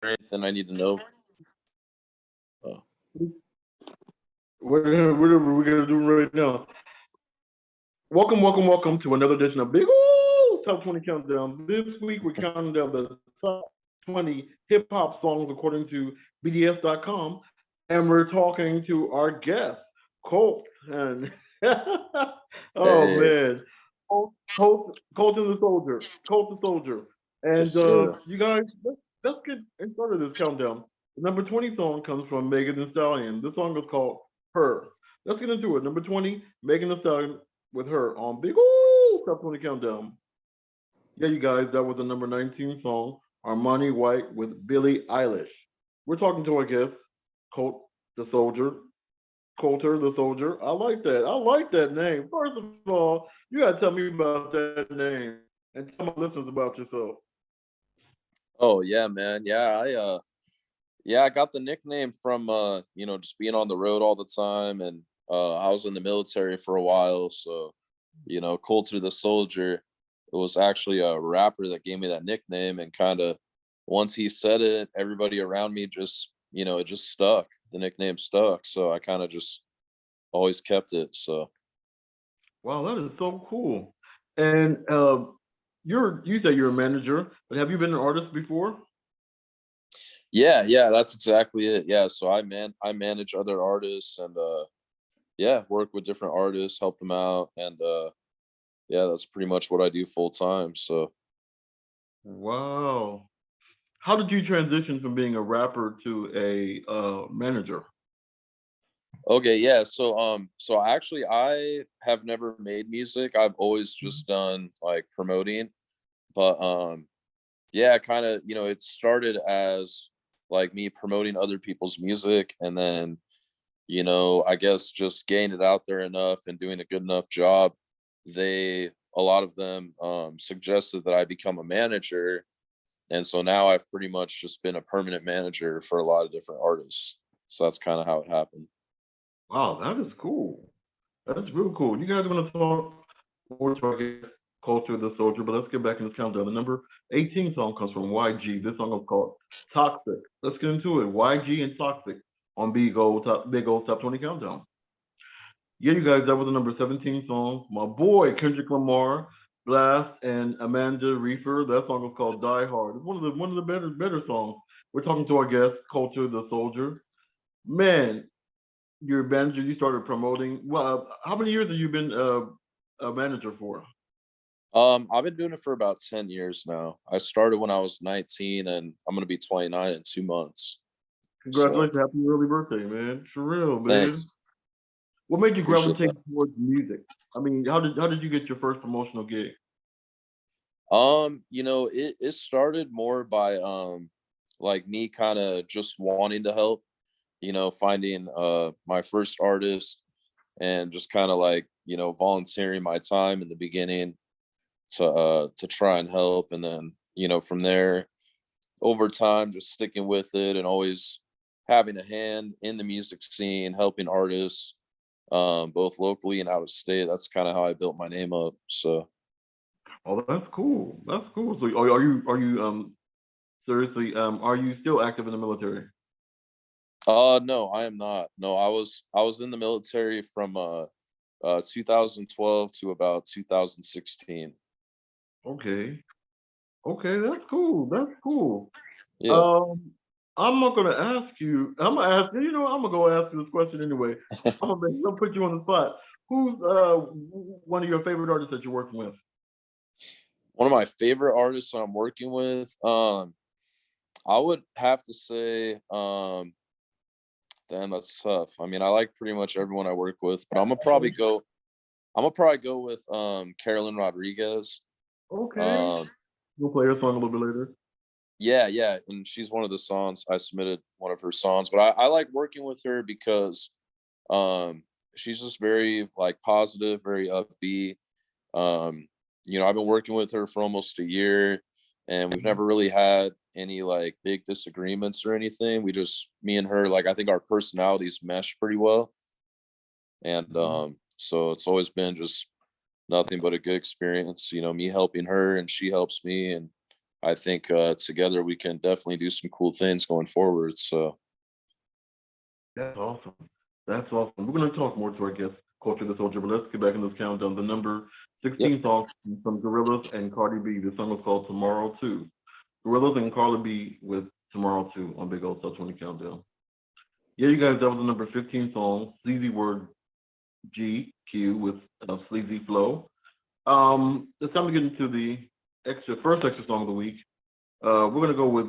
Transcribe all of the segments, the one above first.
anything I need to know? Oh, Whatever we're gonna do right now. Welcome to another edition of Big Ooh Top 20 Countdown. This week we're counting down the top 20 hip hop songs according to BDS.com, and we're talking to our guest, Colt. And oh hey, man, Colton the Soldier, Colt the Soldier. And yes, sir. you guys, let's get started this countdown. The number 20 song comes from Megan Thee Stallion. This song is called Her. Let's get into it. Number 20, Megan Thee Stallion with Her on Big Ooh Top 20 Countdown. Yeah, you guys, that was the number 19 song, Armani White with Billie Eilish. We're talking to our guest, Colt the Soldier. Colter the Soldier. I like that. I like that name. First of all, you gotta tell me about that name and tell my listeners about yourself. Oh yeah, man. Yeah, I got the nickname from just being on the road all the time, and I was in the military for a while, so Colter the Soldier. It was actually a rapper that gave me that nickname, and kind of once he said it, everybody around me just it just stuck. The nickname stuck, so I kind of just always kept it. So Wow, that is so cool. And you say you're a manager, but have you been an artist before? yeah, that's exactly it. Yeah, so I manage other artists, and yeah, work with different artists, help them out, and yeah, that's pretty much what I do full time. So Wow. How did you transition from being a rapper to a manager? okay, yeah, so actually I have never made music. I've always just done like promoting, but yeah, kind of, it started as like me promoting other people's music, and then I guess just getting it out there enough and doing a good enough job, a lot of them suggested that I become a manager. And so now I've pretty much just been a permanent manager for a lot of different artists. So that's kind of how it happened. Wow, that is cool. That's real cool. You guys want to talk more to our guest, Culture the Soldier, but let's get back in the countdown. The number 18 song comes from YG. This song is called Toxic. Let's get into it. YG and Toxic on Big Old Top 20 Countdown. Yeah, you guys, that was the number 17 song. My boy Kendrick Lamar, Blast, and Amanda Reefer. That song was called Die Hard. It's one of the better songs. We're talking to our guest, Culture the Soldier. Man, you're a manager. You started promoting. Well, how many years have you been a manager for? I've been doing it for about 10 years now. I started when I was 19, and I'm going to be 29 in 2 months. So Congratulations, happy early birthday, man. For real, man. thanks. What made you Appreciate gravitate that. towards music? I mean, how did you get your first promotional gig? It started more by like me kind of just wanting to help, finding my first artist, and just kind of like, volunteering my time in the beginning to try and help. And then, from there, over time, just sticking with it and always having a hand in the music scene, helping artists, both locally and out of state. That's kind of how I built my name up. So Oh, that's cool. That's cool. So, are you seriously are you still active in the military? no, I am not. No, I was in the military from 2012 to about 2016. Okay. Okay, that's cool. That's cool. Yeah. Um, I'm not gonna ask you. I'm gonna ask you. You know, I'm gonna go ask you this question anyway. I'm gonna put you on the spot. Who's one of your favorite artists that you're working with? One of my favorite artists I'm working with, I would have to say, damn, that's tough. I mean, I like pretty much everyone I work with, but I'm gonna probably go with Carolyn Rodriguez. Okay, Um, we'll play her song a little bit later. yeah, and she's one of the songs I submitted one of her songs, but I like working with her because um she's just very like positive, very upbeat. Um, I've been working with her for almost a year, and we've never really had any like big disagreements or anything. We just, me and her, like, I think our personalities mesh pretty well. And Mhm. so it's always been just nothing but a good experience, me helping her and she helps me. And I think together we can definitely do some cool things going forward. So That's awesome. That's awesome. We're going to talk more to our guest, Culture the Soldier, but let's get back in this countdown. The number yep. 16 song from Gorillaz and Cardi B. The song is called Tomorrow 2. Gorillaz and Cardi B with Tomorrow 2 on Big Old Top 20 Countdown. Yeah, you guys, that was the number 15 song, Sleazy Word GQ with Sleazy Flow. It's time to get into the first extra song of the week. We're gonna go with,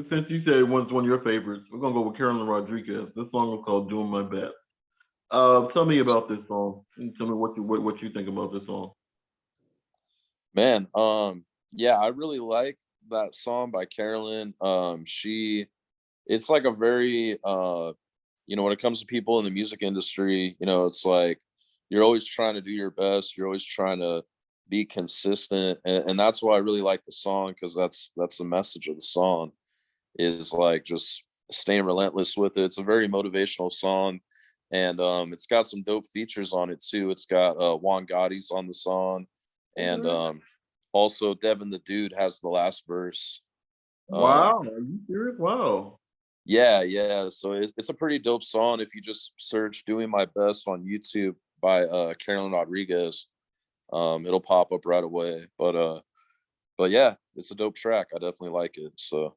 since you said one's one of your favorites, we're gonna go with Carolyn Rodriguez. This song is called "Doing My Best." Tell me about this song. And tell me what you think about this song. Man, yeah, I really like that song by Carolyn. It's like a very when it comes to people in the music industry, it's like you're always trying to do your best, you're always trying to be consistent, and that's why I really like the song, because that's the message of the song, is like just staying relentless with it. It's a very motivational song, and it's got some dope features on it too. It's got Juan Gotti's on the song, and also Devin the Dude has the last verse. Wow, are you serious? Wow. Yeah. So it's a pretty dope song. If you just search "Doing My Best" on YouTube by Carolyn Rodriguez, it'll pop up right away. But yeah, it's a dope track. I definitely like it. So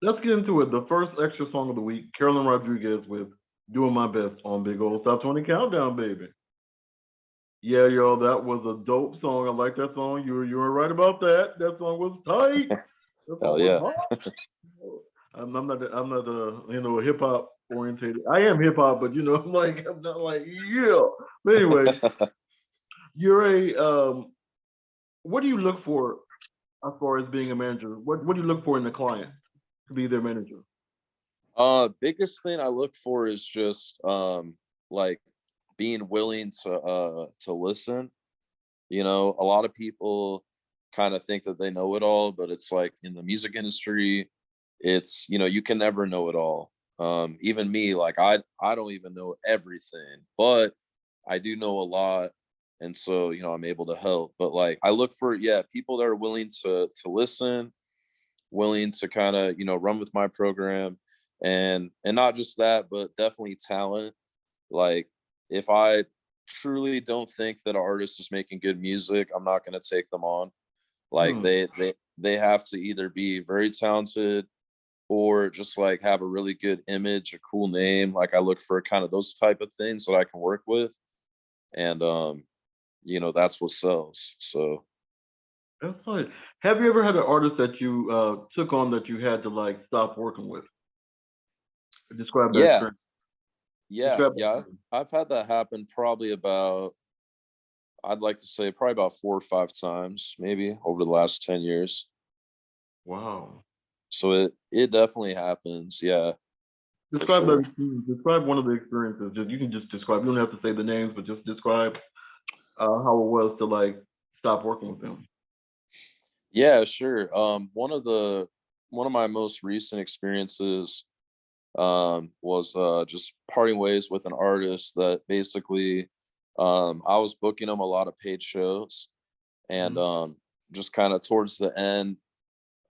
Let's get into it. The first extra song of the week, Carolyn Rodriguez with "Doing My Best" on Big Old Top 20 Countdown, baby. Yeah, y'all, that was a dope song. I like that song. You were right about that. That song was tight. That song hell was yeah. hot. I'm not hip hop orientated. I am hip hop, but I'm not like yeah. But anyway, you're a what do you look for as far as being a manager? What do you look for in the client to be their manager? Biggest thing I look for is just like being willing to listen. A lot of people kind of think that they know it all, but it's like in the music industry, it's you can never know it all. Even me, like I don't even know everything, but I do know a lot, and so I'm able to help. But like I look for, people that are willing to listen, willing to kind of run with my program, and not just that, but definitely talent. Like if I truly don't think that an artist is making good music, I'm not going to take them on. Like they have to either be very talented or just like have a really good image, a cool name. Like I look for kind of those type of things that I can work with, and that's what sells. So That's fine. Have you ever had an artist that you took on that you had to like stop working with? Describe that yeah, experience. yeah, Describe that yeah. experience. I've had that happen probably about, I'd like to say probably about 4 or 5 times, maybe over the last 10 years. Wow. So it definitely happens. Yeah, for Describe that sure. experience. Describe one of the experiences. You can just describe. You don't have to say the names, but just describe how it was to like stop working with them. Yeah, sure. One of my most recent experiences was just parting ways with an artist that basically I was booking him a lot of paid shows, and Mhm. just kind of towards the end,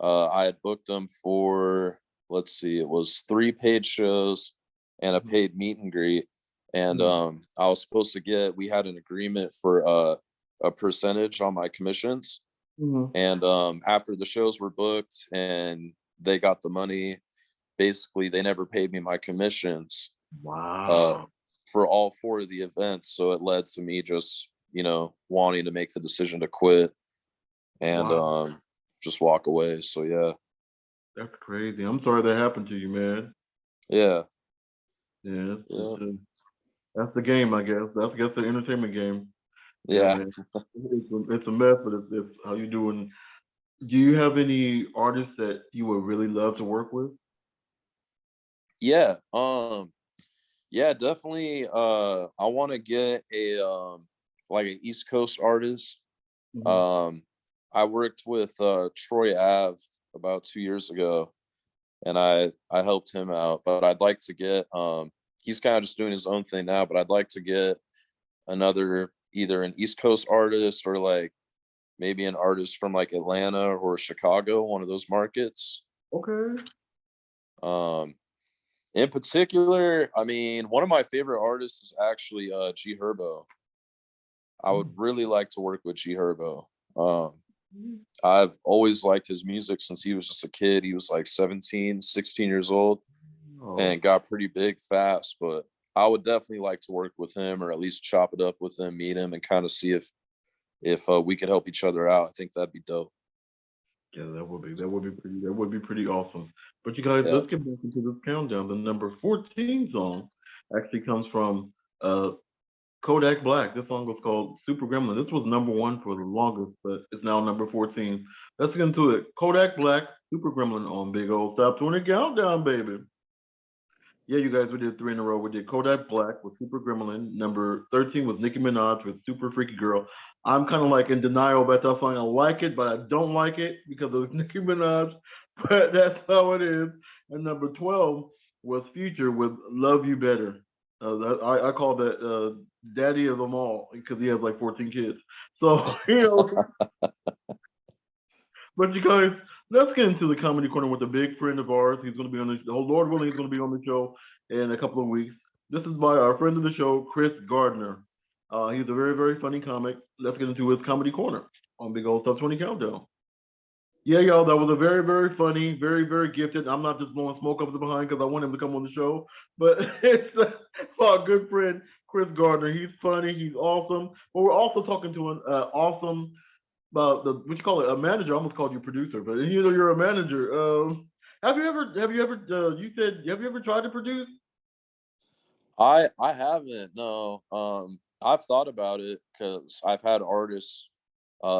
I had booked him for, let's see, it was 3 paid shows and a Mhm. paid meet and greet, and Mhm. I was supposed to get, we had an agreement for a percentage on my commissions, Mhm. and after the shows were booked and they got the money, basically they never paid me my commissions uh, Wow. for all 4 of the events. So it led to me just wanting to make the decision to quit and Wow. just walk away. So yeah. That's crazy. I'm sorry that happened to you, man. Yeah. Yeah, Yeah. that's the game, I guess. That's I guess the entertainment game. Yeah, Yeah. man. It's a mess, but it's how you doing. Do you have any artists that you would really love to work with? Yeah. Yeah, definitely. I want to get a like an East Coast artist. Mhm. um I worked with Troy Ave about 2 years ago, and I helped him out. But I'd like to get he's kind of just doing his own thing now, but I'd like to get another, either an East Coast artist or like maybe an artist from like Atlanta or Chicago, one of those markets. Okay. In particular, I mean, one of my favorite artists is actually G Herbo. I would Mm. really like to work with G Herbo. Um, Mhm. I've always liked his music since he was just a kid. He was like 17, 16 years old Oh, and got pretty big fast. But I would definitely like to work with him, or at least chop it up with him, meet him, and kind of see if we could help each other out. I think that'd be dope. yeah, that would be pretty awesome. But you guys, Yeah. let's get back into this countdown. The number 14 song actually comes from uh Kodak Black. This song was called Super Gremlin. This was number one for the longest, but it's now number 14. Let's get into it. Kodak Black, Super Gremlin on Big Old Top 20 Countdown, baby. Yeah, you guys, we did three in a row. We did Kodak Black with Super Gremlin. Number 13 was Nicki Minaj with Super Freaky Girl. I'm kind of like in denial about that song. I like it, but I don't like it because of Nicki Minaj. But that's how it is. And number 12 was Future with Love You Better. I call that daddy of them all because he has like 14 kids. So, but you guys, let's get into the comedy corner with a big friend of ours. He's going to be on the Lord willing, he's going to be on the show in a couple of weeks. This is by our friend of the show, Chris Gardner. He's a very, very funny comic. Let's get into his comedy corner on Big Old Top 20 Countdown. Yeah, y'all, that was a very, very funny, very, very gifted. I'm not just blowing smoke up the behind because I want him to come on the show, but it's our good friend, Chris Gardner. He's funny, he's awesome. But we're also talking to an awesome about the what you call it, a manager. I almost called you a producer, but you know you're a manager. You said have you ever tried to produce? I haven't, no. I've thought about it because I've had artists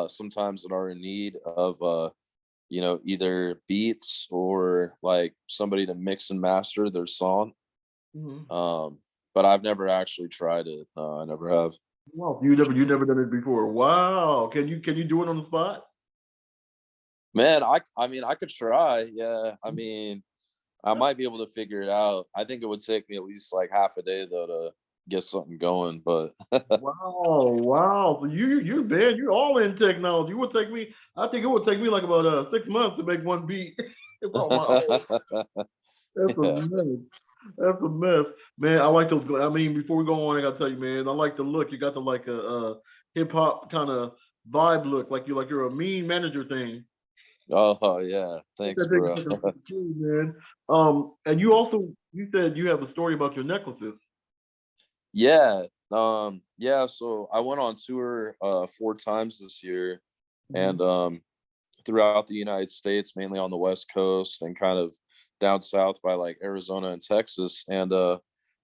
sometimes that are in need of either beats or like somebody to mix and master their song. Mhm. Um, but I've never actually tried it. No, I never have. Wow, you never done it before. Wow, can you do it on the spot? Man, I mean I could try. Yeah. I mean, I might be able to figure it out. I think it would take me at least like half a day though to get something going, but Wow, wow. So you man, you're all in technology. It would take me. I think it would take me like about 6 months to make one beat. It's all my own. That's a yeah. mess. That's a mess, man. I like those. I mean, before we go on, I gotta tell you, man, I like the look. You got the like a hip hop kind of vibe look, like you're a mean manager thing. Oh yeah. That Thanks, thing bro. is looking cool, man. And you said you have a story about your necklaces. Yeah. Yeah, so I went on tour 4 times this year, and Mhm. throughout the United States, mainly on the West Coast and kind of down south by like Arizona and Texas. And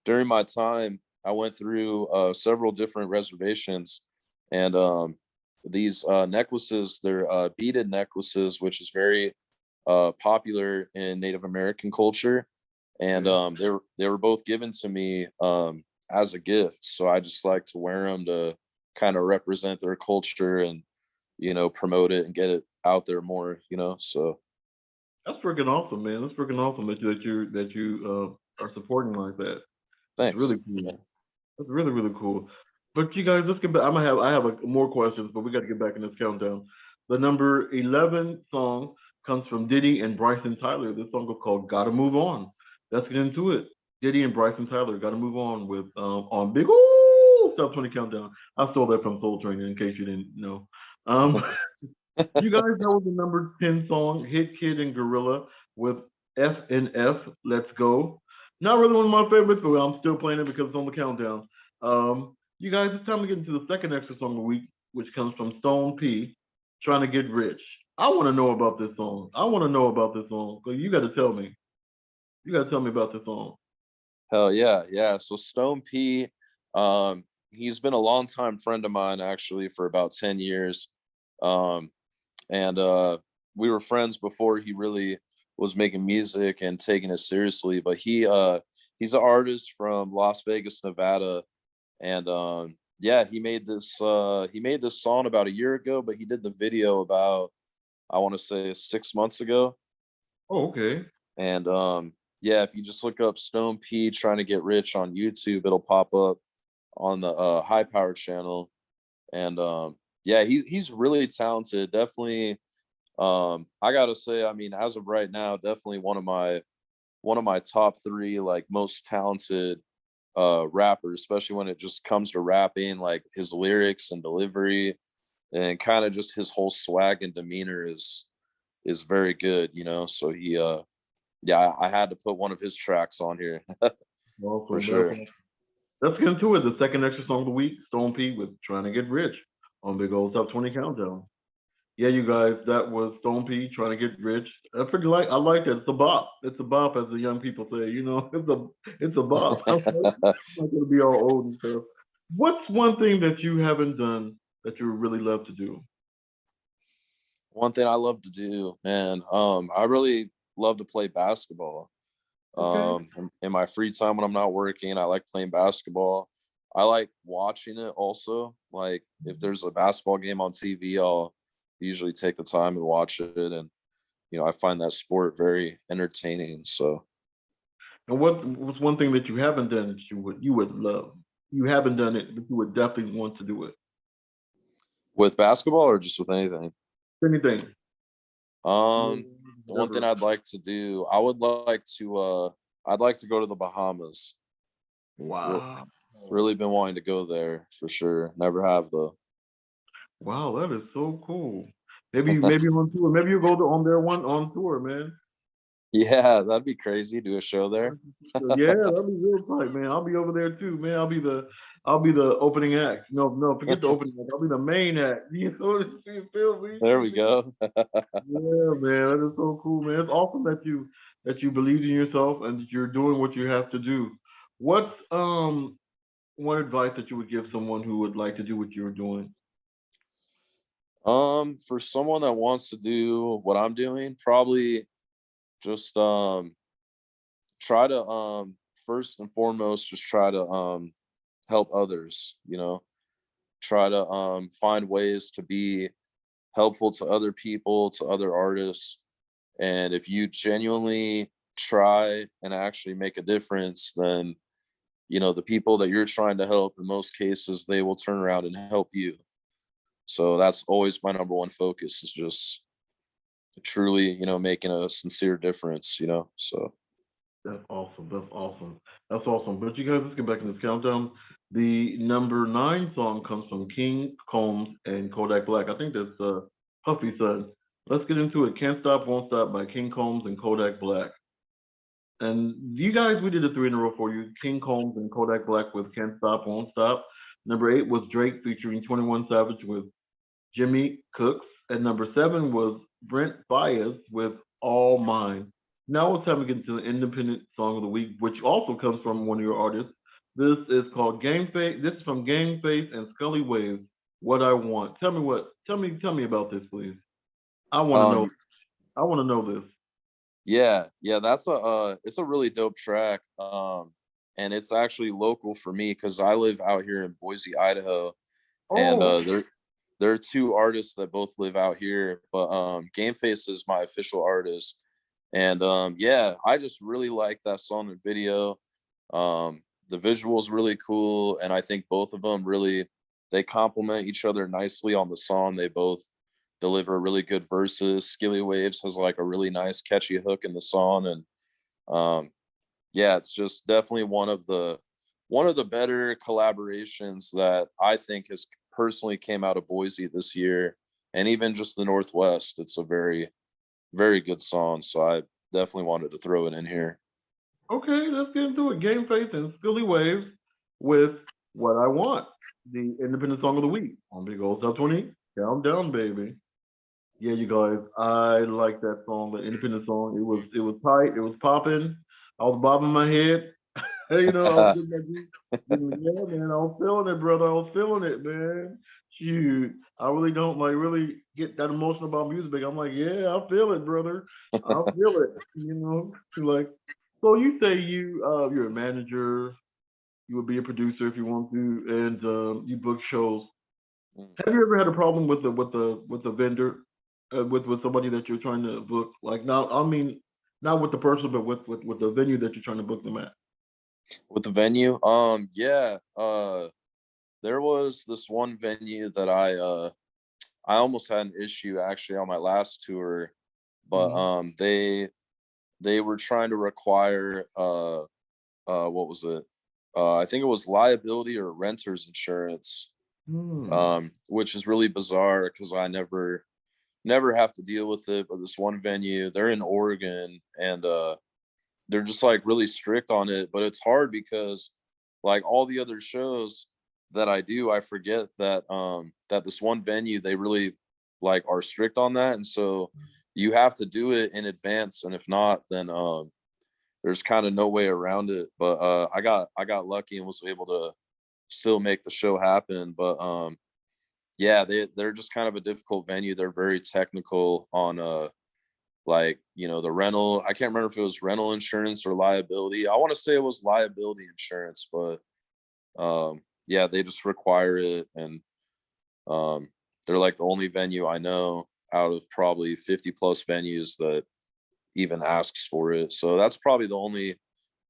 during my time, I went through several different reservations, and these necklaces, they're beaded necklaces, which is very popular in Native American culture. And Okay. they were both given to me as a gift. So I just like to wear them to kind of represent their culture and promote it and get it out there more, so That's freaking awesome, man. That's freaking awesome that you are supporting like that. That's thanks. really cool. Yeah. That's really really cool. But you guys, let's get back. I have more questions, but we got to get back in this countdown. The number 11 song comes from Diddy and Bryson Tyler. This song is called "Gotta Move On." Let's get into it. Diddy and Bryson Tyler, "Gotta Move On" with on Big Ooh Top 20 Countdown. I stole that from Soul Train in case you didn't know. Um, You guys, that was the number 10 song, Hit Kid and Gorilla with F and F, Let's Go. Not really one of my favorites, but I'm still playing it because it's on the countdown. You guys, it's time to get into the second extra song of the week, which comes from Stone P, Trying to Get Rich. I want to know about this song. I want to know about this song. So you got to tell me. You got to tell me about this song. Hell yeah, yeah. So Stone P, he's been a longtime friend of mine actually for about 10 years. Um, and we were friends before he really was making music and taking it seriously. But he's an artist from Las Vegas, Nevada, and yeah, he made this song about a year ago, but he did the video about, I want to say, 6 months ago. Oh, okay. And yeah, if you just look up Stone P trying to get rich on YouTube, it'll pop up on the high power channel. And Yeah, he's really talented. Definitely. I gotta say, I mean, as of right now, definitely one of my top three like most talented rappers, especially when it just comes to rapping, like his lyrics and delivery and kind of just his whole swag and demeanor is very good, you know. So he yeah, I had to put one of his tracks on here for Awesome. sure. Let's get into it. The second extra song of the week, Stone P with Trying to Get Rich on Big Old Top 20 Countdown. Yeah, you guys, that was Stone P Trying to Get Rich. I like that. It's a bop. It's a bop, as the young people say. You know, it's a bop. I'm not gonna be all old and stuff. What's one thing that you haven't done that you would really love to do? One thing I love to do, man, I really love to play basketball. Okay. In my free time when I'm not working, I like playing basketball. I like watching it also. Like if there's a basketball game on TV, I'll usually take the time and watch it. And I find that sport very entertaining. So And what's one thing that you haven't done that you would love? You haven't done it, but you would definitely want to do it. with basketball or just with anything, Anything. um, the one thing Ever. I'd like to do, I'd like to go to the Bahamas. Re- Wow. Really been wanting to go there for sure. Never have though. Wow, that is so cool. Maybe on tour. Maybe you go on there one on tour, man. Yeah, that'd be crazy. Do a show there. Yeah, that'll be real tight, man. I'll be over there too, man. I'll be the opening act. No, no, forget the opening act. I'll be the main act. You feel me? There we go. Yeah, man, that is so cool, man. It's awesome that you believe in yourself and that you're doing what you have to do. What's one advice that you would give someone who would like to do what you're doing? For someone that wants to do what I'm doing, probably just try to first and foremost just try to help others, try to find ways to be helpful to other people, to other artists. And if you genuinely try and actually make a difference, then the people that you're trying to help, in most cases, they will turn around and help you. So that's always my number one focus, is just truly, making a sincere difference, so. That's awesome. That's awesome. That's awesome. But you guys, let's get back in this countdown. The number 9 song comes from King Combs and Kodak Black. I think that's Puffy son. Let's get into it. Can't Stop, Won't Stop by King Combs and Kodak Black. And you guys, we did a 3 in a row for you. King Combs and Kodak Black with Can't Stop, Won't Stop. Number 8 was Drake featuring 21 Savage with Jimmy Cooks. And number 7 was Brent Fayez with All Mine. Now it's time to get into the independent song of the week, which also comes from one of your artists. This is called Game Face. This is from Game Face and Scully Waves. What I Want. Tell me about this, please. I want to know. um I want to know this. yeah, that's it's a really dope track. And it's actually local for me because I live out here in Boise, Idaho. And Oh, there are two artists that both live out here, but Game Face is my official artist. And yeah, I just really like that song and video. The visuals really cool, and I think both of them really, they complement each other nicely on the song. They both deliver really good verses. Skilly Waves has like a really nice catchy hook in the song. And um yeah, it's just definitely one of the better collaborations that I think has personally came out of Boise this year, and even just the Northwest. It's a very, very good song, so I definitely wanted to throw it in here. okay. Let's get into it. Game Face and Scully Waves with What I Want, the independent song of the week on Big Old Top 20 Countdown, baby. Yeah, you guys, I like that song, the independent song. It was tight, it was popping. I was bobbing my head. I was getting that yeah, man, I was feeling it, brother. I was feeling it, man. Shoot. I really don't like really get that emotional about music. But I'm like, yeah, I feel it, brother. I feel it. Like so you say you're a manager, you would be a producer if you want to, and you book shows. Have you ever had a problem with the vendor, with somebody that you're trying to book? Like now, I mean, not with the person, but with the venue that you're trying to book them at. With the venue, yeah, there was this one venue that I almost had an issue actually on my last tour, but Mhm. they were trying to require what was it? I think it was liability or renter's insurance, Hmm. which is really bizarre because I never have to deal with it. But this one venue, they're in Oregon, and they're just like really strict on it. But it's hard because like all the other shows that I do, I forget that this one venue they really like are strict on that, and so you have to do it in advance, and if not, then there's kind of no way around it. But I got lucky and was able to still make the show happen. But yeah, they're just kind of a difficult venue. They're very technical on like, you know, the rental. I can't remember if it was rental insurance or liability. I want to say it was liability insurance, but yeah, they just require it. And um they're like the only venue I know out of probably 50 plus venues that even asks for it. So that's probably the only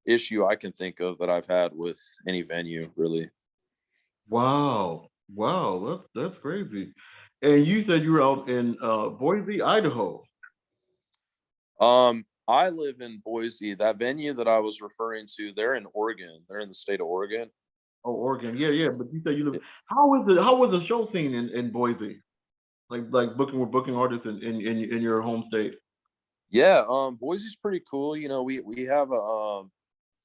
issue I can think of that I've had with any venue, really. Wow. Wow. That's crazy. And you said you were out in Boise, Idaho. I live in Boise. That venue that I was referring to, they're in Oregon. They're in the state of Oregon. Oh, Oregon. Yeah, yeah. But you said you live. Y- How was the show scene in Boise? Like booking artists in your home state. Yeah, Boise's pretty cool. You know, we have a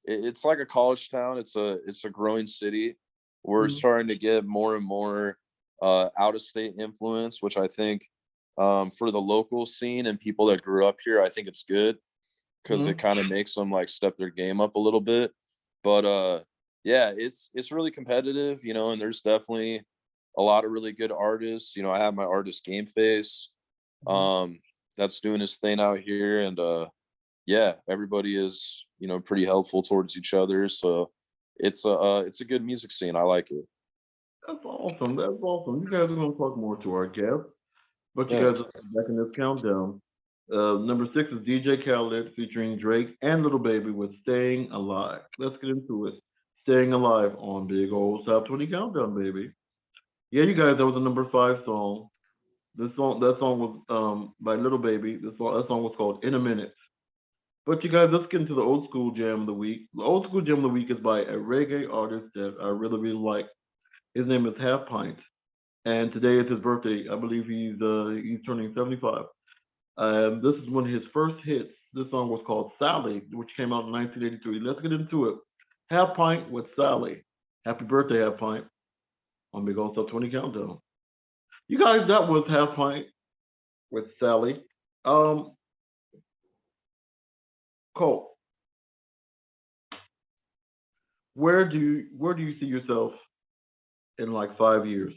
it's like a college town. It's a growing city. We're Mhm. starting to get more and more out of state influence, which I think for the local scene and people that grew up here, I think it's good because it Mhm. kind of makes them like step their game up a little bit. But yeah, it's really competitive, you know, and there's definitely a lot of really good artists. You know, I have my artist Game Face, Mhm. um, that's doing his thing out here, and yeah, everybody is, you know, pretty helpful towards each other. So it's a good music scene. I like it. That's awesome. That's awesome. You guys are gonna talk more to our guests, but you Yeah. guys are back in this countdown. Number 6 is DJ Khaled featuring Drake and Little Baby with "Staying Alive." Let's get into it. "Staying Alive" on Big Old Top 20 Countdown, baby. Yeah, you guys, that was the number 5 song. That song was by Little Baby. That song was called "In a Minute." But you guys, let's get into the old school jam of the week. The old school jam of the week is by a reggae artist that I really, really like. His name is Half Pint, and today is his birthday. I believe he's turning 75. This is one of his first hits. This song was called "Sally," which came out in 1983. Let's get into it. Half Pint with Sally. Happy birthday, Half Pint, on Big Old Top 20 Countdown. You guys, that was Half Pint with Sally. Um, Cole, where do you see yourself in like 5 years?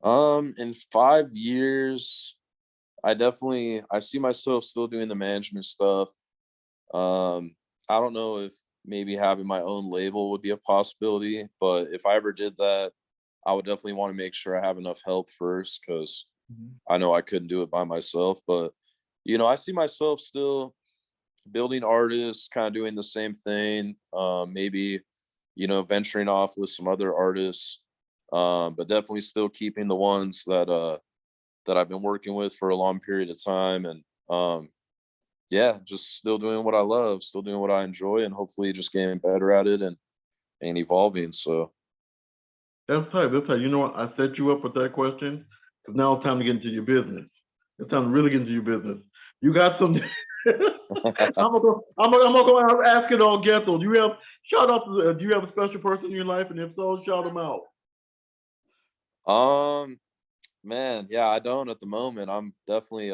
In 5 years, I see myself still doing the management stuff. I don't know if maybe having my own label would be a possibility, but if I ever did that, I would definitely want to make sure I have enough help first because Mhm. I know I couldn't do it by myself. But you know, I see myself still building artists, kind of doing the same thing. Maybe, you know, venturing off with some other artists, but definitely still keeping the ones that I've been working with for a long period of time. And yeah, just still doing what I love, still doing what I enjoy, and hopefully just getting better at it and evolving. So That's tight. That's tight. You know what? I set you up with that question because now it's time to get into your business. It's time to really get into your business. You got some. I'm gonna go ask it all, Ghetto. Do you have shout out to? Do you have a special person in your life, and if so, shout them out. um man, yeah, I don't at the moment. I'm definitely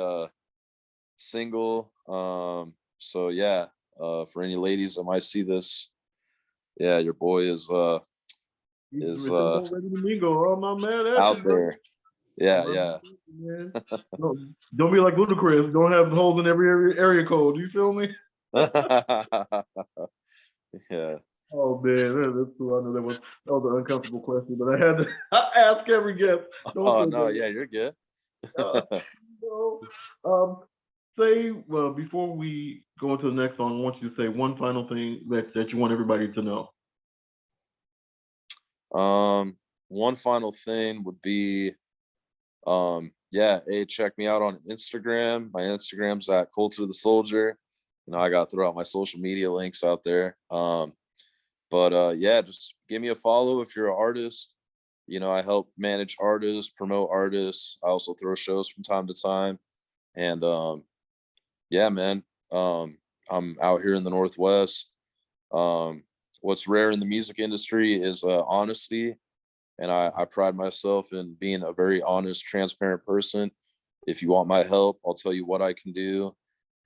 single. So yeah, for any ladies that might see this, yeah, your boy He's is ready to mingle. Oh my man, that's out his birthday. there. Yeah, My yeah. man. No, don't be like Ludacris. Don't have holes in every area code. You feel me? Yeah. Oh man, that's cool. I know that was an uncomfortable question, but I had to ask every guest. Don't Oh feel no, bad. yeah, you're good. No. Um, say well before we go into the next song, I want you to say one final thing that you want everybody to know. one final thing would be, yeah, hey, check me out on Instagram. My Instagram's at Colter the Soldier. I got to throw out my social media links out there. But yeah, just give me a follow if you're an artist. I help manage artists, promote artists. I also throw shows from time to time. And yeah, man, I'm out here in the Northwest. Um, what's rare in the music industry is honesty, and I pride myself in being a very honest, transparent person. If you want my help, I'll tell you what I can do,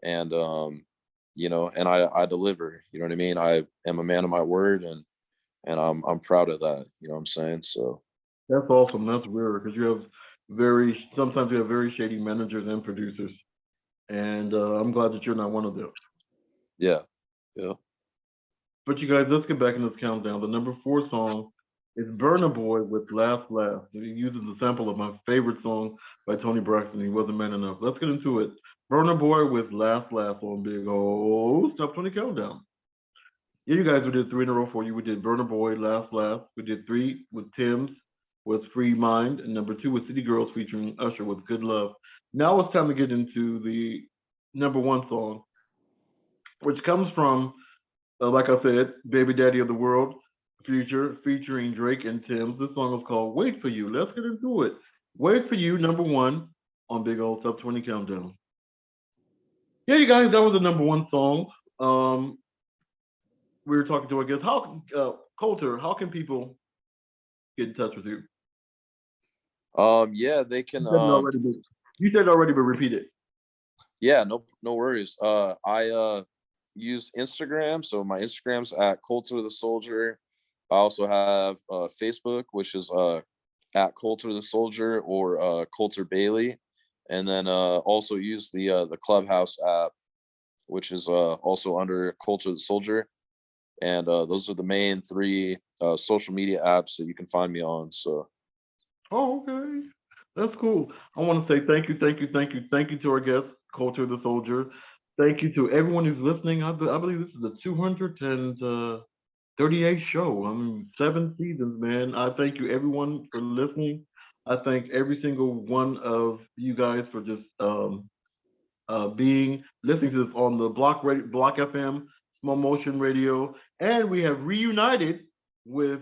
and and I deliver. You know what I mean? I am a man of my word, and I'm proud of that. You know what I'm saying? So That's awesome. That's rare because you have sometimes you have very shady managers and producers. And I'm glad that you're not one of them. yeah, yeah. But you guys, let's get back in this countdown. The number 4 song is Burna Boy with Laugh Laugh. He uses a sample of my favorite song by Tony Braxton, He Wasn't Man Enough. Let's get into it. Burna Boy with Laugh Laugh on Big O Top 20 Countdown. Yeah, you guys, we did 3 in a row for you. We did Burna Boy, Laugh Laugh. We did 3 with Tim's, was Free Mind. And number 2 with City Girls featuring Usher with Good Love. Now it's time to get into the number 1 song, which comes from, like I said, Baby Daddy of the World, Future, featuring Drake and Tim's. This song is called Wait For You. Let's get into it. Wait For You, number 1 on Big Old Top 20 Countdown. Yeah, you guys, that was the number 1 song. We were talking to, I guess, Colter, how can people get in touch with you? Yeah, they can. You said it already, but repeat it. Yeah, no worries. I use Instagram, so my Instagram's at Colter the Soldier. I also have Facebook, which is at Colter the Soldier or Colter Bailey, and then also use the Clubhouse app, which is also under Colter the Soldier. And those are the main 3 social media apps that you can find me on. So. Oh, okay. That's cool. I want to say thank you to our guest, Colter the Soldier. Thank you to everyone who's listening. I believe this is the 238th show. I mean, 7 seasons, man. I thank you, everyone, for listening. I thank every single one of you guys for just listening to this on the Block FM, Small Motion Radio, and we have reunited with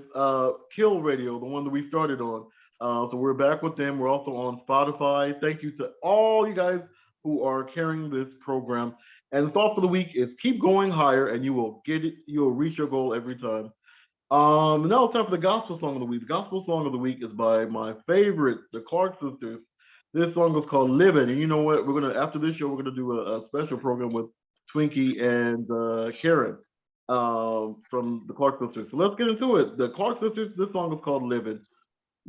Kill Radio, the one that we started on. So we're back with them. We're also on Spotify. Thank you to all you guys who are carrying this program. And the thought for the week is keep going higher, and you will get it. You will reach your goal every time. Now it's time for the gospel song of the week. The gospel song of the week is by my favorite, the Clark sisters. This song is called "Living," and you know what? After this show, we're gonna do a special program with Twinkie and Karen from the Clark sisters. So let's get into it. The Clark sisters. This song is called "Living."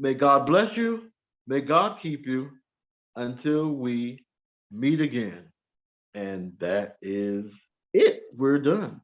May God bless you. May God keep you until we meet again. And that is it. We're done.